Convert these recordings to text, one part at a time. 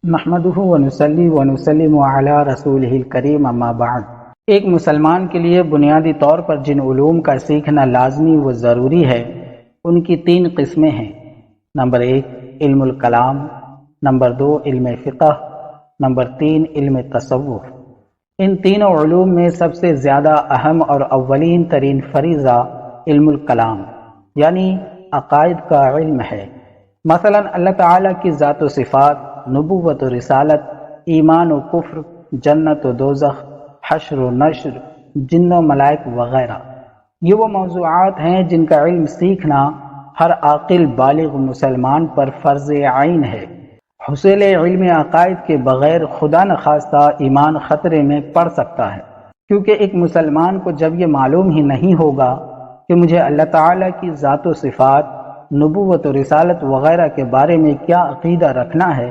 نحمدہ ونصلی ونسلم علی رسولہ الکریم اما بعد۔ ایک مسلمان کے لیے بنیادی طور پر جن علوم کا سیکھنا لازمی و ضروری ہے ان کی 3 قسمیں ہیں۔ نمبر 1 علم الکلام، نمبر 2 علم فقہ، نمبر 3 علم تصوف۔ ان تینوں علوم میں سب سے زیادہ اہم اور اولین ترین فریضہ علم الکلام یعنی عقائد کا علم ہے۔ مثلا اللہ تعالیٰ کی ذات و صفات، نبوت و رسالت، ایمان و کفر، جنت و دوزخ، حشر و نشر، جن و ملائک وغیرہ، یہ وہ موضوعات ہیں جن کا علم سیکھنا ہر عاقل بالغ مسلمان پر فرض عین ہے۔ حصول علم عقائد کے بغیر خدا نخواستہ ایمان خطرے میں پڑ سکتا ہے، کیونکہ ایک مسلمان کو جب یہ معلوم ہی نہیں ہوگا کہ مجھے اللہ تعالیٰ کی ذات و صفات، نبوت و رسالت وغیرہ کے بارے میں کیا عقیدہ رکھنا ہے،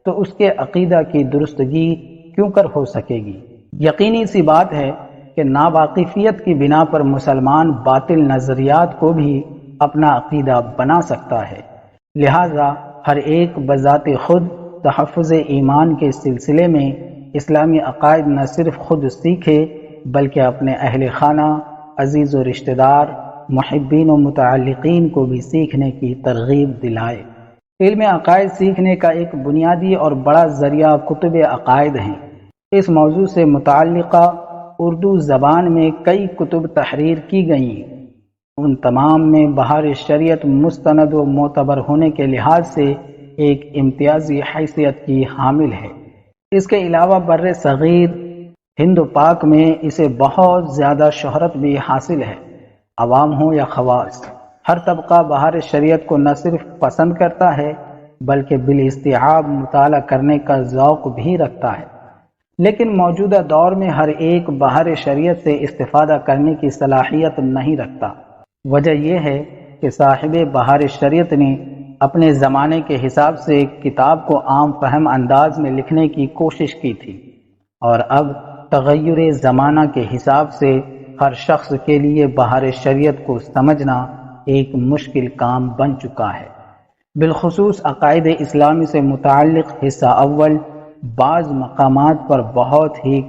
تو اس کے عقیدہ کی درستگی کیوں کر ہو سکے گی؟ یقینی سی بات ہے کہ ناواقفیت کی بنا پر مسلمان باطل نظریات کو بھی اپنا عقیدہ بنا سکتا ہے۔ لہذا ہر ایک بذات خود تحفظ ایمان کے سلسلے میں اسلامی عقائد نہ صرف خود سیکھے بلکہ اپنے اہل خانہ، عزیز و رشتہ دار، محبین و متعلقین کو بھی سیکھنے کی ترغیب دلائے۔ علم عقائد سیکھنے کا ایک بنیادی اور بڑا ذریعہ کتب عقائد ہیں۔ اس موضوع سے متعلقہ اردو زبان میں کئی کتب تحریر کی گئیں۔ ان تمام میں بہار شریعت مستند و معتبر ہونے کے لحاظ سے ایک امتیازی حیثیت کی حامل ہے۔ اس کے علاوہ بر صغیر ہند و پاک میں اسے بہت زیادہ شہرت بھی حاصل ہے۔ عوام ہوں یا خواص، ہر طبقہ بہار شریعت کو نہ صرف پسند کرتا ہے بلکہ بالاستیعاب مطالعہ کرنے کا ذوق بھی رکھتا ہے۔ لیکن موجودہ دور میں ہر ایک بہار شریعت سے استفادہ کرنے کی صلاحیت نہیں رکھتا۔ وجہ یہ ہے کہ صاحب بہار شریعت نے اپنے زمانے کے حساب سے کتاب کو عام فہم انداز میں لکھنے کی کوشش کی تھی، اور اب تغیر زمانہ کے حساب سے ہر شخص کے لیے بہار شریعت کو سمجھنا ایک مشکل کام بن چکا ہے۔ بالخصوص عقائد اسلامی سے متعلق حصہ اول بعض مقامات پر بہت ہی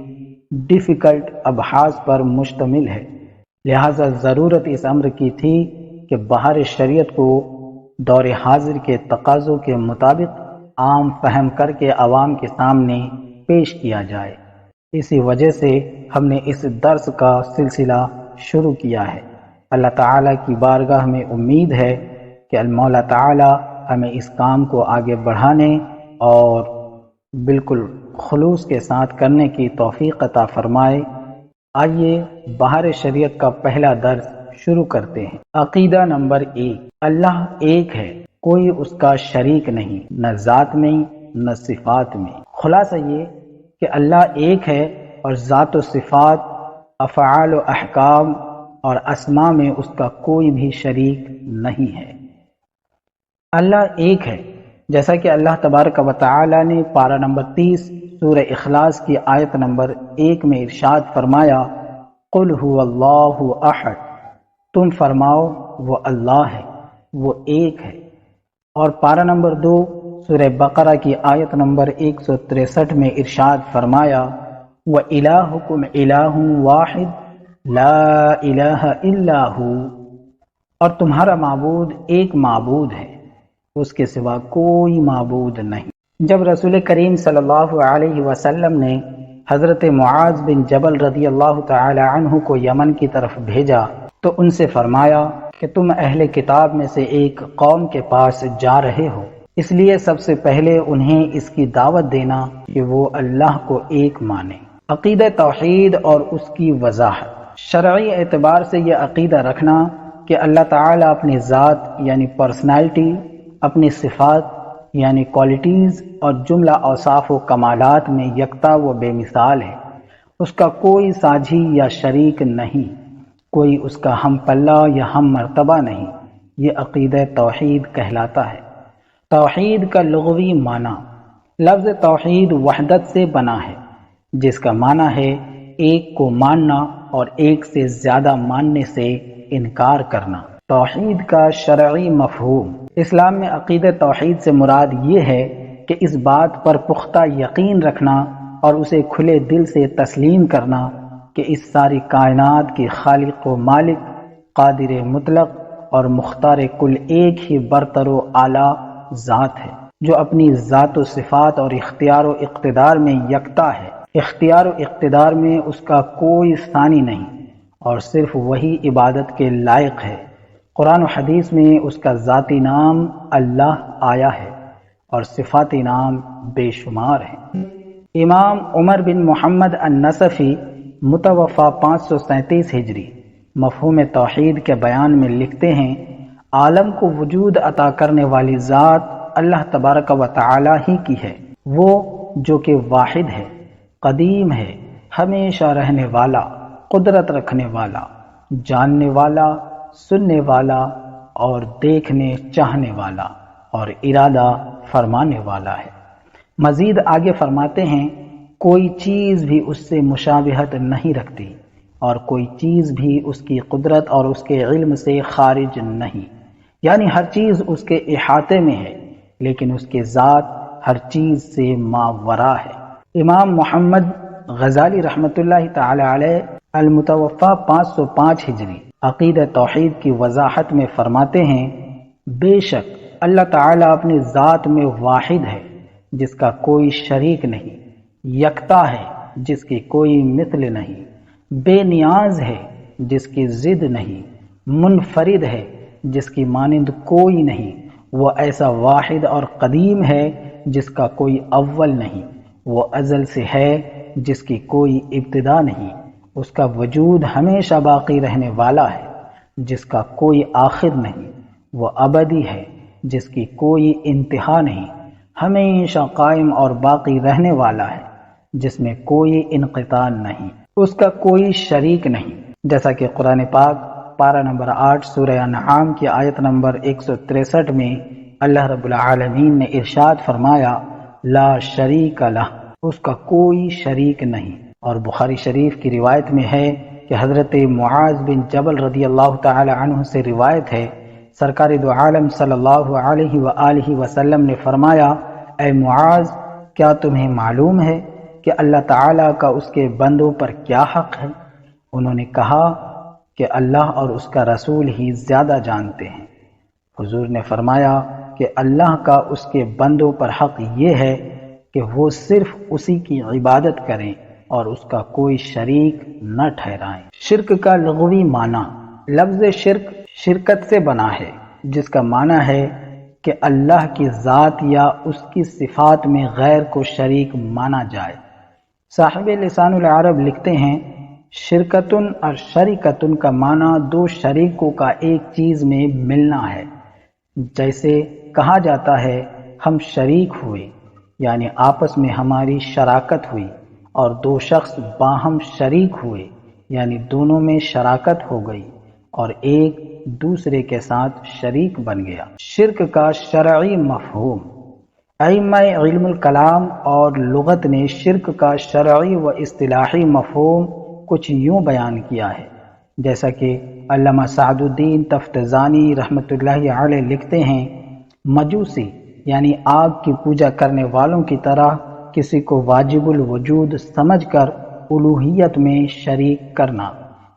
ڈیفیکلٹ ابحاث پر مشتمل ہے۔ لہذا ضرورت اس امر کی تھی کہ بہار شریعت کو دور حاضر کے تقاضوں کے مطابق عام فہم کر کے عوام کے سامنے پیش کیا جائے۔ اسی وجہ سے ہم نے اس درس کا سلسلہ شروع کیا ہے۔ اللہ تعالیٰ کی بارگاہ میں امید ہے کہ المولا تعالیٰ ہمیں اس کام کو آگے بڑھانے اور بالکل خلوص کے ساتھ کرنے کی توفیق عطا فرمائے۔ آئیے بہار شریعت کا پہلا درس شروع کرتے ہیں۔ عقیدہ نمبر 1، اللہ ایک ہے، کوئی اس کا شریک نہیں، نہ ذات میں نہ صفات میں۔ خلاصہ یہ کہ اللہ ایک ہے اور ذات و صفات، افعال و احکام اور اسماء میں اس کا کوئی بھی شریک نہیں ہے۔ اللہ ایک ہے، جیسا کہ اللہ تبارک و تعالی نے پارہ نمبر 30 سورہ اخلاص کی آیت نمبر 1 میں ارشاد فرمایا، قل هو اللہ احد، تم فرماؤ وہ اللہ ہے، وہ ایک ہے۔ اور پارہ نمبر 2 سورہ بقرہ کی آیت نمبر 163 میں ارشاد فرمایا، وَإِلَٰهُكُمْ إِلَٰهٌ وَاحِدٌ لَا إِلَٰهَ إِلَّا هُوَ، اور تمہارا معبود ایک معبود ہے، اس کے سوا کوئی معبود نہیں۔ جب رسول کریم صلی اللہ علیہ وسلم نے حضرت معاذ بن جبل رضی اللہ تعالی عنہ کو یمن کی طرف بھیجا تو ان سے فرمایا کہ تم اہل کتاب میں سے ایک قوم کے پاس جا رہے ہو، اس لیے سب سے پہلے انہیں اس کی دعوت دینا کہ وہ اللہ کو ایک مانے۔ عقیدہ توحید اور اس کی وضاحت۔ شرعی اعتبار سے یہ عقیدہ رکھنا کہ اللہ تعالیٰ اپنی ذات یعنی پرسنالٹی، اپنی صفات یعنی کوالٹیز اور جملہ اوصاف و کمالات میں یکتا و بے مثال ہے، اس کا کوئی ساجھی یا شریک نہیں، کوئی اس کا ہم پلہ یا ہم مرتبہ نہیں، یہ عقیدہ توحید کہلاتا ہے۔ توحید کا لغوی معنی، لفظ توحید وحدت سے بنا ہے، جس کا معنی ہے ایک کو ماننا اور ایک سے زیادہ ماننے سے انکار کرنا۔ توحید کا شرعی مفہوم، اسلام میں عقیدہ توحید سے مراد یہ ہے کہ کہ اس بات پر پختہ یقین رکھنا اور اسے کھلے دل سے تسلیم کرنا کہ اس ساری کائنات کی خالق و مالک، قادر مطلق اور مختار کل ایک ہی برتر و اعلیٰ ذات ہے، جو اپنی ذات و صفات اور اختیار و اقتدار میں یکتا ہے۔ اختیار و اقتدار میں اس کا کوئی ثانی نہیں اور صرف وہی عبادت کے لائق ہے۔ قرآن و حدیث میں اس کا ذاتی نام اللہ آیا ہے اور صفاتی نام بے شمار ہیں۔ امام عمر بن محمد النصفی متوفہ 537 ہجری مفہوم توحید کے بیان میں لکھتے ہیں، عالم کو وجود عطا کرنے والی ذات اللہ تبارک و تعالی ہی کی ہے، وہ جو کہ واحد ہے، قدیم ہے، ہمیشہ رہنے والا، قدرت رکھنے والا، جاننے والا، سننے والا اور دیکھنے چاہنے والا اور ارادہ فرمانے والا ہے۔ مزید آگے فرماتے ہیں، کوئی چیز بھی اس سے مشابہت نہیں رکھتی اور کوئی چیز بھی اس کی قدرت اور اس کے علم سے خارج نہیں، یعنی ہر چیز اس کے احاطے میں ہے لیکن اس کے ذات ہر چیز سے ماورا ہے۔ امام محمد غزالی رحمۃ اللہ تعالی علیہ المتوفہ 505 ہجری عقیدہ توحید کی وضاحت میں فرماتے ہیں، بے شک اللہ تعالی اپنی ذات میں واحد ہے جس کا کوئی شریک نہیں، یکتا ہے جس کی کوئی مثل نہیں، بے نیاز ہے جس کی ضد نہیں، منفرد ہے جس کی مانند کوئی نہیں، وہ ایسا واحد اور قدیم ہے جس کا کوئی اول نہیں، وہ ازل سے ہے جس کی کوئی ابتدا نہیں، اس کا وجود ہمیشہ باقی رہنے والا ہے جس کا کوئی آخر نہیں، وہ ابدی ہے جس کی کوئی انتہا نہیں، ہمیشہ قائم اور باقی رہنے والا ہے جس میں کوئی انقطاع نہیں، اس کا کوئی شریک نہیں، جیسا کہ قرآن پاک پارہ نمبر 8 سورہ انعام کی آیت نمبر 163 میں اللہ رب العالمین نے ارشاد فرمایا، لا شریک لہ، اس کا کوئی شریک نہیں۔ اور بخاری شریف کی روایت میں ہے کہ حضرت معاذ بن جبل رضی اللہ تعالی عنہ سے روایت ہے، سرکار دو عالم صلی اللہ علیہ وآلہ وسلم نے فرمایا، اے معاذ، کیا تمہیں معلوم ہے کہ اللہ تعالیٰ کا اس کے بندوں پر کیا حق ہے؟ انہوں نے کہا کہ اللہ اور اس کا رسول ہی زیادہ جانتے ہیں۔ حضور نے فرمایا کہ اللہ کا اس کے بندوں پر حق یہ ہے کہ وہ صرف اسی کی عبادت کریں اور اس کا کوئی شریک نہ ٹھہرائیں۔ شرک کا لغوی معنی، لفظ شرک شرکت سے بنا ہے جس کا معنی ہے کہ اللہ کی ذات یا اس کی صفات میں غیر کو شریک مانا جائے۔ صاحب لسان العرب لکھتے ہیں، شرکتن اور شریکتن کا معنی دو شریکوں کا ایک چیز میں ملنا ہے، جیسے کہا جاتا ہے ہم شریک ہوئے، یعنی آپس میں ہماری شراکت ہوئی، اور دو شخص باہم شریک ہوئے، یعنی دونوں میں شراکت ہو گئی اور ایک دوسرے کے ساتھ شریک بن گیا۔ شرک کا شرعی مفہوم، ائمہ علم الکلام اور لغت نے شرک کا شرعی و اصطلاحی مفہوم کچھ یوں بیان کیا ہے، جیسا کہ علامہ سعد الدین تفتزانی رحمۃ اللہ علیہ لکھتے ہیں، مجوسی یعنی آگ کی پوجا کرنے والوں کی طرح کسی کو واجب الوجود سمجھ کر الوہیت میں شریک کرنا،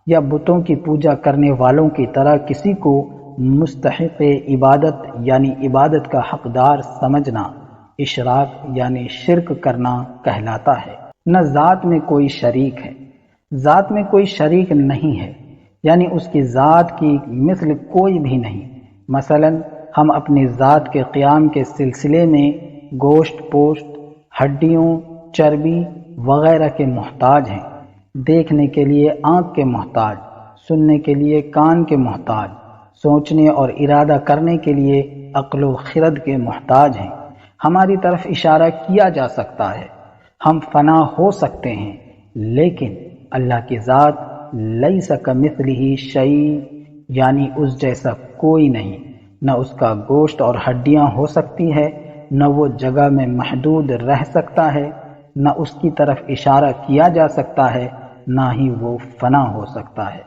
یا بتوں کی پوجا کرنے والوں کی طرح کسی کو مستحق عبادت یعنی عبادت کا حقدار سمجھنا، اشراک یعنی شرک کرنا کہلاتا ہے۔ نہ ذات میں کوئی شریک ہے، ذات میں کوئی شریک نہیں ہے، یعنی اس کی ذات کی مثل کوئی بھی نہیں۔ مثلا ہم اپنی ذات کے قیام کے سلسلے میں گوشت پوشت، ہڈیوں، چربی وغیرہ کے محتاج ہیں، دیکھنے کے لیے آنکھ کے محتاج، سننے کے لیے کان کے محتاج، سوچنے اور ارادہ کرنے کے لیے عقل و خرد کے محتاج ہیں۔ ہماری طرف اشارہ کیا جا سکتا ہے، ہم فنا ہو سکتے ہیں، لیکن اللہ کی ذات لیس کمثلہ شیء، یعنی اس جیسا کوئی نہیں، نہ اس کا گوشت اور ہڈیاں ہو سکتی ہے، نہ وہ جگہ میں محدود رہ سکتا ہے، نہ اس کی طرف اشارہ کیا جا سکتا ہے، نہ ہی وہ فنا ہو سکتا ہے۔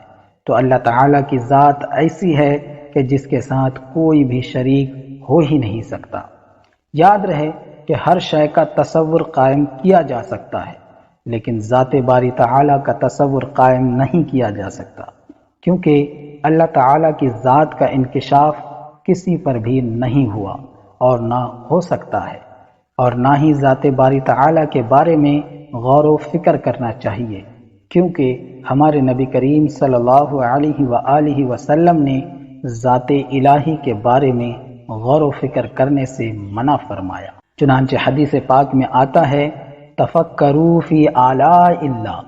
تو اللہ تعالیٰ کی ذات ایسی ہے کہ جس کے ساتھ کوئی بھی شریک ہو ہی نہیں سکتا۔ یاد رہے کہ ہر شے کا تصور قائم کیا جا سکتا ہے، لیکن ذات باری تعالیٰ کا تصور قائم نہیں کیا جا سکتا، کیونکہ اللہ تعالیٰ کی ذات کا انکشاف کسی پر بھی نہیں ہوا اور نہ ہو سکتا ہے، اور نہ ہی ذات باری تعالیٰ کے بارے میں غور و فکر کرنا چاہیے، کیونکہ ہمارے نبی کریم صلی اللہ علیہ وآلہ وسلم نے ذات الہی کے بارے میں غور و فکر کرنے سے منع فرمایا۔ چنانچہ حدیث پاک میں آتا ہے تفکروا فی آلاء اللہ،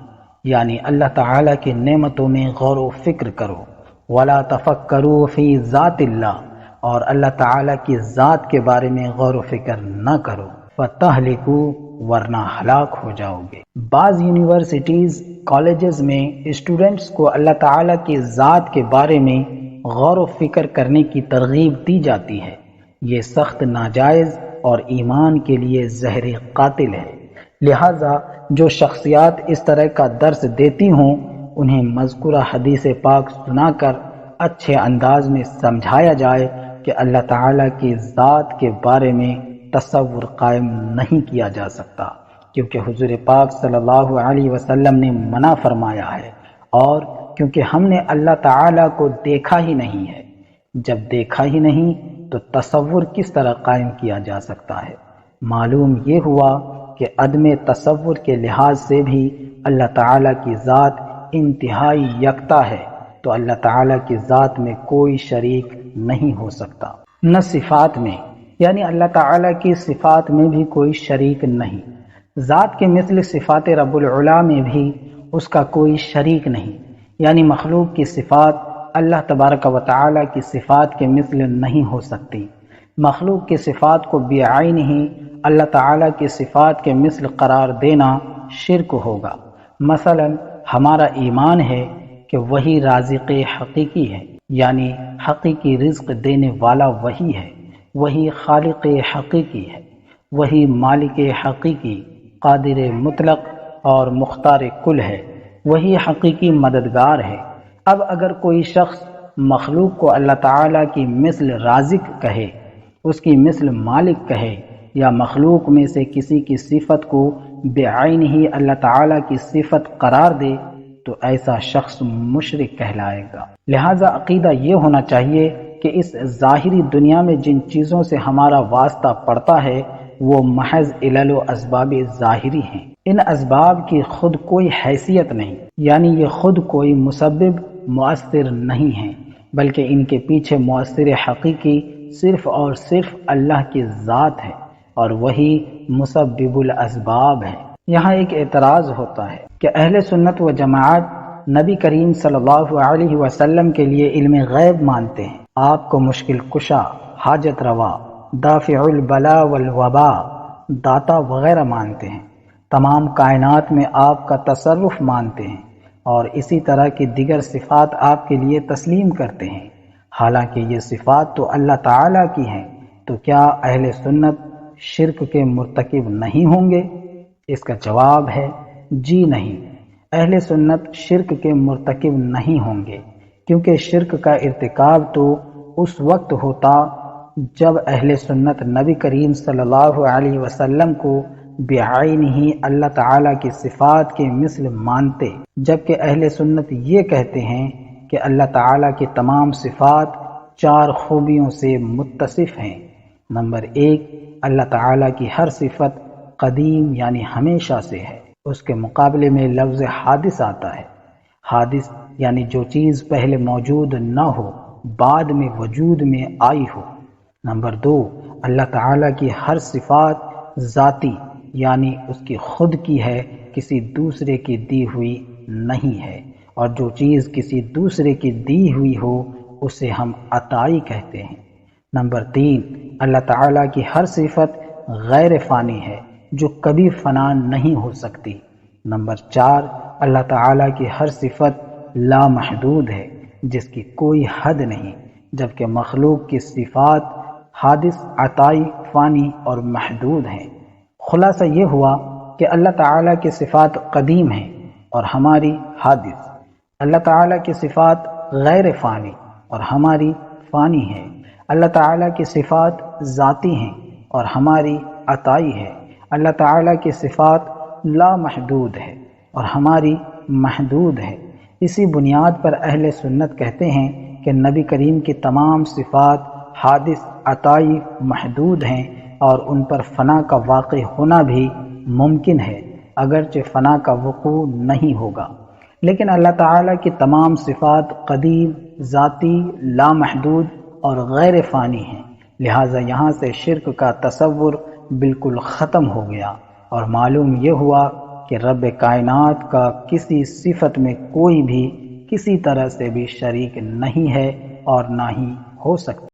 یعنی اللہ تعالیٰ کی نعمتوں میں غور و فکر کرو، ولا تفکروا فی ذات اللہ، اور اللہ تعالیٰ کی ذات کے بارے میں غور و فکر نہ کرو، فتہلکوا، ورنہ ہلاک ہو جاؤ گے۔ بعض یونیورسٹیز، کالجز میں اسٹوڈنٹس کو اللہ تعالیٰ کی ذات کے بارے میں غور و فکر کرنے کی ترغیب دی جاتی ہے، یہ سخت ناجائز اور ایمان کے لیے زہر قاتل ہے۔ لہٰذا جو شخصیات اس طرح کا درس دیتی ہوں انہیں مذکورہ حدیث پاک سنا کر اچھے انداز میں سمجھایا جائے کہ اللہ تعالیٰ کی ذات کے بارے میں تصور قائم نہیں کیا جا سکتا، کیونکہ حضور پاک صلی اللہ علیہ وسلم نے منع فرمایا ہے، اور کیونکہ ہم نے اللہ تعالیٰ کو دیکھا ہی نہیں ہے۔ جب دیکھا ہی نہیں تو تصور کس طرح قائم کیا جا سکتا ہے؟ معلوم یہ ہوا کہ عدم تصور کے لحاظ سے بھی اللہ تعالیٰ کی ذات انتہائی یکتا ہے، تو اللہ تعالیٰ کی ذات میں کوئی شریک نہیں ہو سکتا، نہ صفات میں، یعنی اللہ تعالیٰ کی صفات میں بھی کوئی شریک نہیں، ذات کے مثل صفات رب العلا میں بھی اس کا کوئی شریک نہیں، یعنی مخلوق کی صفات اللہ تبارک و تعالیٰ کی صفات کے مثل نہیں ہو سکتی۔ مخلوق کی صفات کو بعین ہی اللہ تعالیٰ کی صفات کے مثل قرار دینا شرک ہوگا۔ مثلا ہمارا ایمان ہے کہ وہی رازق حقیقی ہے، یعنی حقیقی رزق دینے والا وہی ہے، وہی خالق حقیقی ہے، وہی مالک حقیقی، قادر مطلق اور مختار کل ہے، وہی حقیقی مددگار ہے۔ اب اگر کوئی شخص مخلوق کو اللہ تعالیٰ کی مثل رازق کہے، اس کی مثل مالک کہے، یا مخلوق میں سے کسی کی صفت کو بعین ہی اللہ تعالیٰ کی صفت قرار دے تو ایسا شخص مشرک کہلائے گا۔ لہذا عقیدہ یہ ہونا چاہیے کہ اس ظاہری دنیا میں جن چیزوں سے ہمارا واسطہ پڑتا ہے وہ محض علل و اسباب ظاہری ہیں، ان اسباب کی خود کوئی حیثیت نہیں، یعنی یہ خود کوئی مسبب مؤثر نہیں ہیں، بلکہ ان کے پیچھے مؤثر حقیقی صرف اور صرف اللہ کی ذات ہے، اور وہی مسبب الاسباب ہے۔ یہاں ایک اعتراض ہوتا ہے کہ اہل سنت و جماعت نبی کریم صلی اللہ علیہ وسلم کے لیے علم غیب مانتے ہیں، آپ کو مشکل کشا، حاجت روا، دافع البلا والوبا، داتا وغیرہ مانتے ہیں، تمام کائنات میں آپ کا تصرف مانتے ہیں، اور اسی طرح کی دیگر صفات آپ کے لیے تسلیم کرتے ہیں، حالانکہ یہ صفات تو اللہ تعالیٰ کی ہیں۔ تو کیا اہل سنت شرک کے مرتکب نہیں ہوں گے؟ اس کا جواب ہے جی نہیں، اہل سنت شرک کے مرتکب نہیں ہوں گے، کیونکہ شرک کا ارتکاب تو اس وقت ہوتا جب اہل سنت نبی کریم صلی اللہ علیہ وسلم کو بعین ہی اللہ تعالیٰ کی صفات کے مثل مانتے، جبکہ اہل سنت یہ کہتے ہیں کہ اللہ تعالیٰ کی تمام صفات 4 خوبیوں سے متصف ہیں۔ نمبر 1، اللہ تعالیٰ کی ہر صفت قدیم یعنی ہمیشہ سے ہے، اس کے مقابلے میں لفظ حادث آتا ہے، حادث یعنی جو چیز پہلے موجود نہ ہو بعد میں وجود میں آئی ہو۔ نمبر 2، اللہ تعالیٰ کی ہر صفات ذاتی یعنی اس کی خود کی ہے، کسی دوسرے کی دی ہوئی نہیں ہے، اور جو چیز کسی دوسرے کی دی ہوئی ہو اسے ہم عطائی کہتے ہیں۔ نمبر 3، اللہ تعالیٰ کی ہر صفت غیر فانی ہے جو کبھی فنا نہیں ہو سکتی۔ نمبر 4، اللہ تعالیٰ کی ہر صفت لامحدود ہے جس کی کوئی حد نہیں، جبکہ مخلوق کی صفات حادث، عطائی، فانی اور محدود ہیں۔ خلاصہ یہ ہوا کہ اللہ تعالیٰ کی صفات قدیم ہیں اور ہماری حادث، اللہ تعالیٰ کی صفات غیر فانی اور ہماری فانی ہے، اللہ تعالیٰ کی صفات ذاتی ہیں اور ہماری عطائی ہے۔ اللہ تعالیٰ کی صفات لامحدود ہے اور ہماری محدود ہے۔ اسی بنیاد پر اہل سنت کہتے ہیں کہ نبی کریم کی تمام صفات حادث عطائی محدود ہیں اور ان پر فنا کا واقع ہونا بھی ممکن ہے، اگرچہ فنا کا وقوع نہیں ہوگا۔ لیکن اللہ تعالیٰ کی تمام صفات قدیم، ذاتی، لامحدود اور غیر فانی ہیں، لہٰذا یہاں سے شرک کا تصور بالکل ختم ہو گیا اور معلوم یہ ہوا کہ رب کائنات کا کسی صفت میں کوئی بھی کسی طرح سے بھی شریک نہیں ہے اور نہ ہی ہو سکتا۔